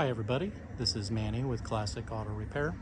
Hi everybody, this is Manny with Classic Auto Repair.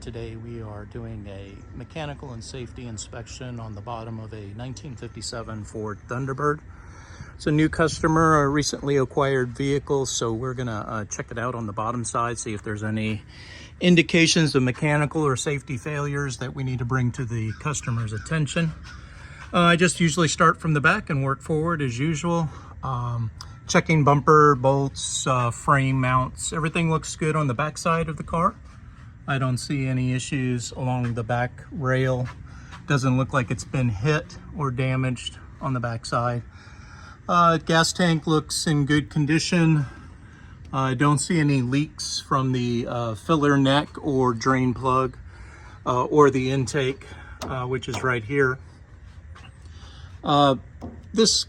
Today we are doing a mechanical and safety inspection on the bottom of a 1957 Ford Thunderbird. It's a new customer, a recently acquired vehicle, so we're gonna check it out on the bottom side, see if there's any indications of mechanical or safety failures that we need to bring to the customer's attention. I just usually start from the back and work forward as usual. Checking bumper, bolts, frame mounts. Everything looks good on the back side of the car. I don't see any issues along the back rail. Doesn't look like it's been hit or damaged on the back side. Gas tank looks in good condition. I don't see any leaks from the filler neck or drain plug or the intake, which is right here. This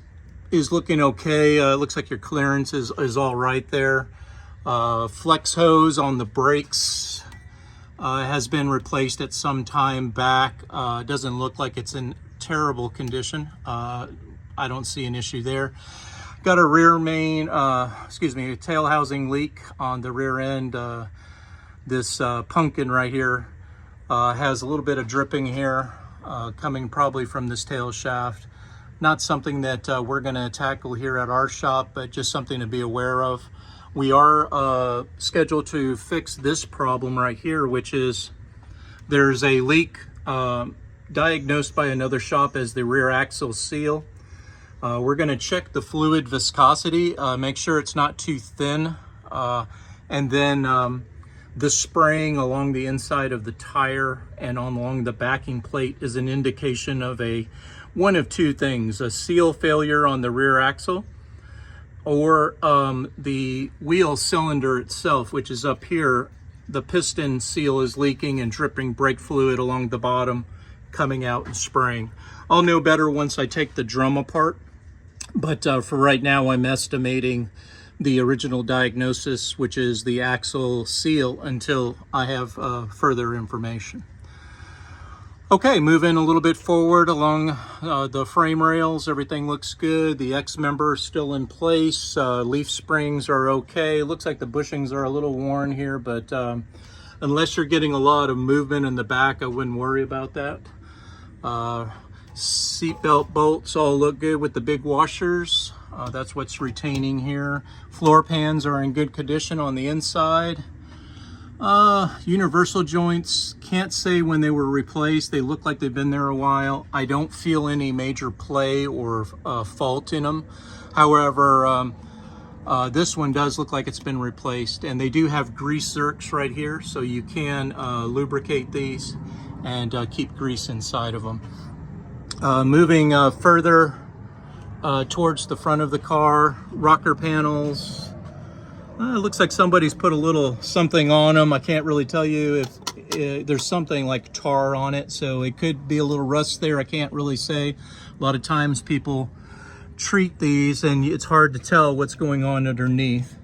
is looking okay. Looks like your clearance is all right there. Flex hose on the brakes has been replaced at some time back. Doesn't look like it's in terrible condition. I don't see an issue there. Got a rear main, a tail housing leak on the rear end. This pumpkin right here has a little bit of dripping here coming probably from this tail shaft. Not something that we're going to tackle here at our shop, but just something to be aware of. We are scheduled to fix this problem right here, which is there's a leak diagnosed by another shop as the rear axle seal. We're going to check the fluid viscosity, make sure it's not too thin, and then the spraying along the inside of the tire and along the backing plate is an indication of one of two things: a seal failure on the rear axle, or the wheel cylinder itself, which is up here. The piston seal is leaking and dripping brake fluid along the bottom, coming out and spraying. I'll know better once I take the drum apart, but for right now I'm estimating the original diagnosis, which is the axle seal, until I have further information. Okay, moving a little bit forward along the frame rails, everything looks good. The X member is still in place. Leaf springs are okay. It looks like the bushings are a little worn here, but unless you're getting a lot of movement in the back, I wouldn't worry about that. Seatbelt bolts all look good with the big washers. That's what's retaining here. Floor pans are in good condition on the inside. Universal joints, can't say when they were replaced. They look like they've been there a while. I don't feel any major play or fault in them. However, this one does look like it's been replaced, and they do have grease zerks right here, so you can lubricate these and keep grease inside of them. Moving further towards the front of the car, rocker panels. It looks like somebody's put a little something on them. I can't really tell you if there's something like tar on it, so it could be a little rust there. I can't really say. A lot of times people treat these and it's hard to tell what's going on underneath.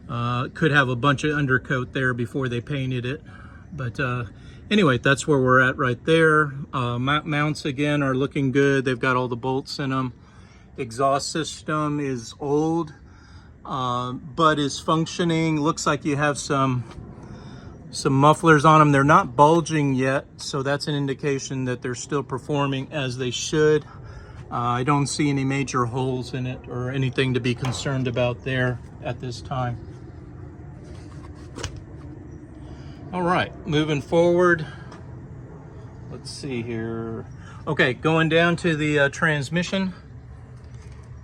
Could have a bunch of undercoat there before they painted it. But anyway, that's where we're at right there. Mounts again are looking good. They've got all the bolts in them. Exhaust system is old, but is functioning. Looks like you have some mufflers on them. They're not bulging yet, so that's an indication that they're still performing as they should. I don't see any major holes in it or anything to be concerned about there at this time. All right, moving forward. Let's see here. Okay, going down to the transmission.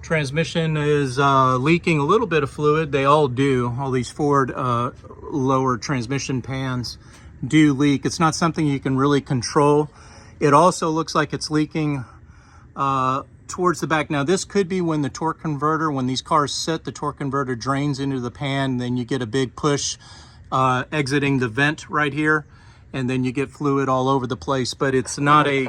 Transmission is leaking a little bit of fluid. They all do. All these Ford lower transmission pans do leak. It's not something you can really control. It also looks like it's leaking towards the back. Now this could be when the torque converter, when these cars sit, the torque converter drains into the pan, then you get a big push exiting the vent right here, and then you get fluid all over the place. But it's not a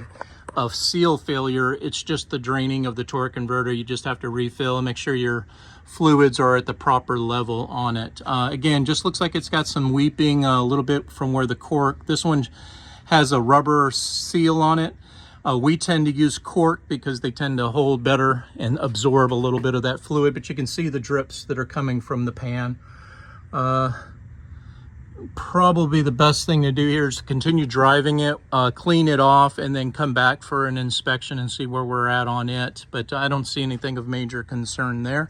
seal failure, it's just the draining of the torque converter. You just have to refill and make sure your fluids are at the proper level on it. Again, just looks like it's got some weeping a little bit from where the cork. This one has a rubber seal on it. We tend to use cork because they tend to hold better and absorb a little bit of that fluid, but you can see the drips that are coming from the pan. Probably the best thing to do here is to continue driving it, clean it off, and then come back for an inspection and see where we're at on it. But I don't see anything of major concern there.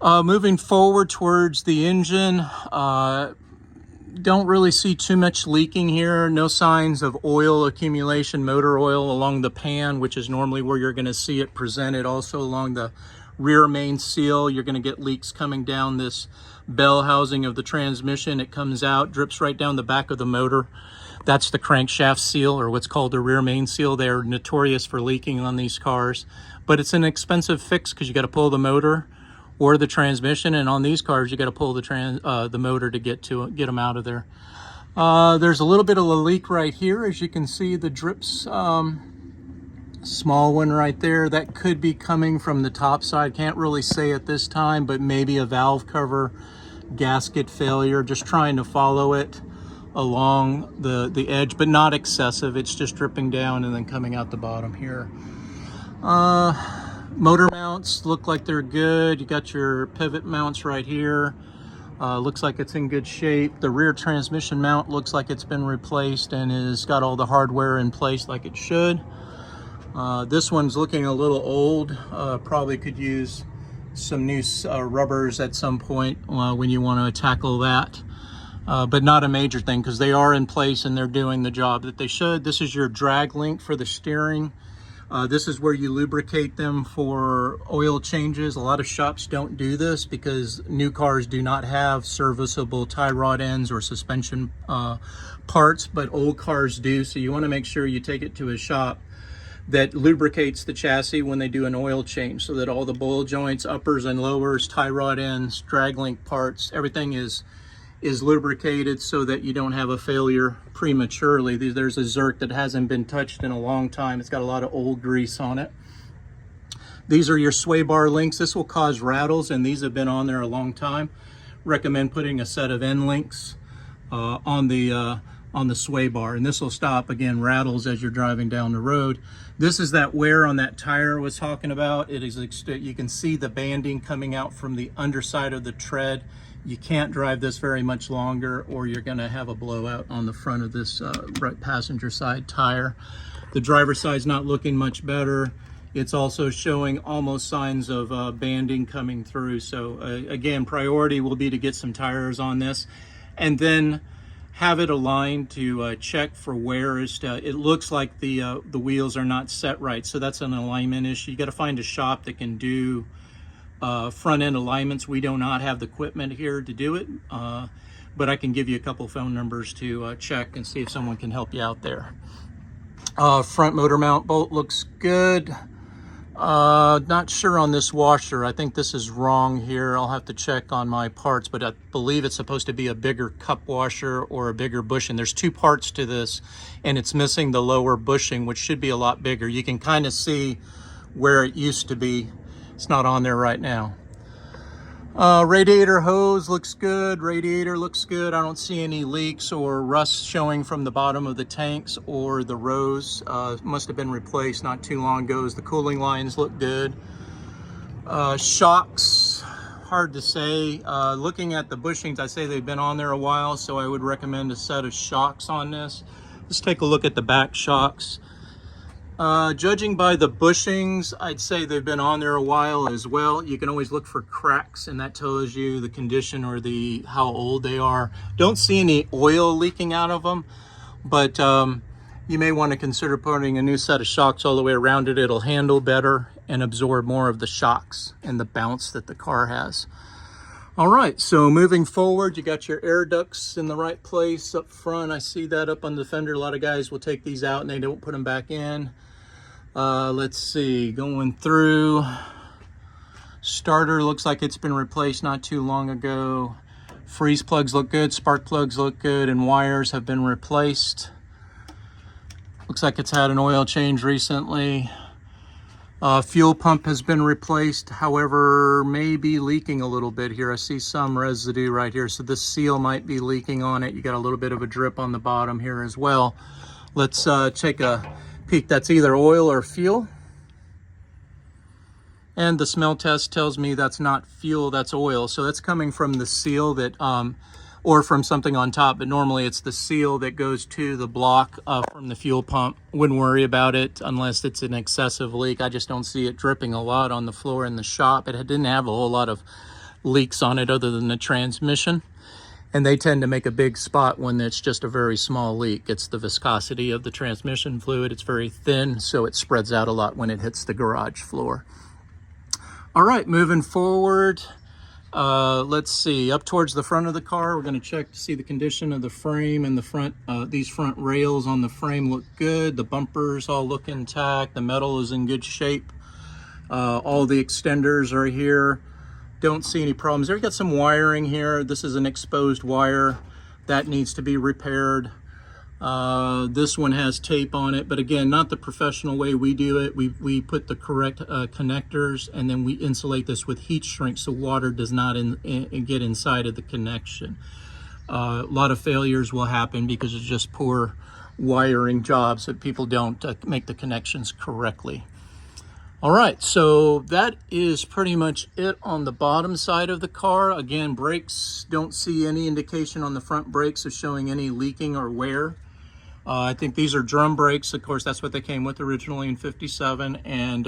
Moving forward towards the engine, don't really see too much leaking here. No signs of oil accumulation, motor oil along the pan, which is normally where you're going to see it presented. Also along the rear main seal, you're going to get leaks coming down this bell housing of the transmission. It comes out, drips right down the back of the motor. That's the crankshaft seal, or what's called the rear main seal. They're notorious for leaking on these cars, but it's an expensive fix because you got to pull the motor or the transmission, and on these cars you got to pull the motor to get them out of there. There's a little bit of a leak right here, as you can see, the drips. Small one right there, that could be coming from the top side. Can't really say at this time, but maybe a valve cover gasket failure. Just trying to follow it along the edge, but not excessive. It's just dripping down and then coming out the bottom here. Motor mounts look like they're good. You got your pivot mounts right here. Looks like it's in good shape. The rear transmission mount looks like it's been replaced and has got all the hardware in place like it should. This one's looking a little old. Probably could use some new rubbers at some point when you want to tackle that. But not a major thing because they are in place and they're doing the job that they should. This is your drag link for the steering. This is where you lubricate them for oil changes. A lot of shops don't do this because new cars do not have serviceable tie rod ends or suspension parts, but old cars do. So you want to make sure you take it to a shop that lubricates the chassis when they do an oil change, so that all the ball joints, uppers and lowers, tie rod ends, drag link parts, everything is lubricated so that you don't have a failure prematurely. There's a Zerk that hasn't been touched in a long time. It's got a lot of old grease on it. These are your sway bar links. This will cause rattles, and these have been on there a long time. Recommend putting a set of end links on the sway bar, and this will stop, again, rattles as you're driving down the road. This is that wear on that tire I was talking about. It is, you can see the banding coming out from the underside of the tread. You can't drive this very much longer or you're going to have a blowout on the front of this right passenger side tire. The driver's side's not looking much better. It's also showing almost signs of banding coming through. So again, priority will be to get some tires on this and then have it aligned to check for wear. It looks like the wheels are not set right, so that's an alignment issue. You got to find a shop that can do front end alignments. We do not have the equipment here to do it, but I can give you a couple phone numbers to check and see if someone can help you out there. Front motor mount bolt looks good. Not sure on this washer. I think this is wrong here. I'll have to check on my parts, but I believe it's supposed to be a bigger cup washer or a bigger bushing. There's two parts to this, and it's missing the lower bushing, which should be a lot bigger. You can kind of see where it used to be. It's not on there right now. Radiator hose looks good. Radiator looks good. I don't see any leaks or rust showing from the bottom of the tanks or the rows. Must have been replaced not too long ago. The cooling lines look good. Shocks, hard to say. Looking at the bushings, I say they've been on there a while, so I would recommend a set of shocks on this. Let's take a look at the back shocks. Judging by the bushings, I'd say they've been on there a while as well. You can always look for cracks, and that tells you the condition or how old they are. Don't see any oil leaking out of them, but you may want to consider putting a new set of shocks all the way around it. It'll handle better and absorb more of the shocks and the bounce that the car has. All right, so moving forward, you got your air ducts in the right place up front. I see that up on the fender. A lot of guys will take these out and they don't put them back in. Let's see, going through. Starter looks like it's been replaced not too long ago. Freeze plugs look good, spark plugs look good, and wires have been replaced. Looks like it's had an oil change recently. Fuel pump has been replaced, however, may be leaking a little bit here. I see some residue right here, so this seal might be leaking on it. You got a little bit of a drip on the bottom here as well. Let's take a peek. That's either oil or fuel. And the smell test tells me that's not fuel, that's oil. So that's coming from the seal that, or from something on top, but normally it's the seal that goes to the block from the fuel pump. Wouldn't worry about it unless it's an excessive leak. I just don't see it dripping a lot on the floor in the shop. It didn't have a whole lot of leaks on it other than the transmission. And they tend to make a big spot when it's just a very small leak. It's the viscosity of the transmission fluid. It's very thin, so it spreads out a lot when it hits the garage floor. All right, moving forward, let's see, up towards the front of the car, we're going to check to see the condition of the frame and the front. These front rails on the frame look good. The bumpers all look intact. The metal is in good shape. All the extenders are here. Don't see any problems there. You got some wiring here. This is an exposed wire that needs to be repaired. This one has tape on it, but again, not the professional way we do it. We put the correct connectors, and then we insulate this with heat shrink so water does not get inside of the connection. A lot of failures will happen because it's just poor wiring jobs that people don't make the connections correctly. All right, so that is pretty much it on the bottom side of the car. Again, brakes, don't see any indication on the front brakes of showing any leaking or wear. I think these are drum brakes. Of course, that's what they came with originally in '57. And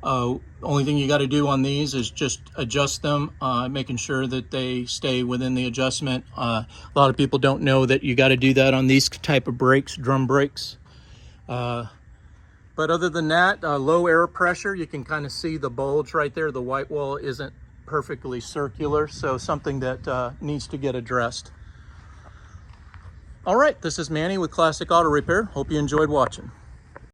only thing you got to do on these is just adjust them, making sure that they stay within the adjustment. A lot of people don't know that you got to do that on these type of brakes, drum brakes. But other than that, low air pressure, you can kind of see the bulge right there. The white wall isn't perfectly circular, so something that needs to get addressed. All right, this is Manny with Classic Auto Repair. Hope you enjoyed watching.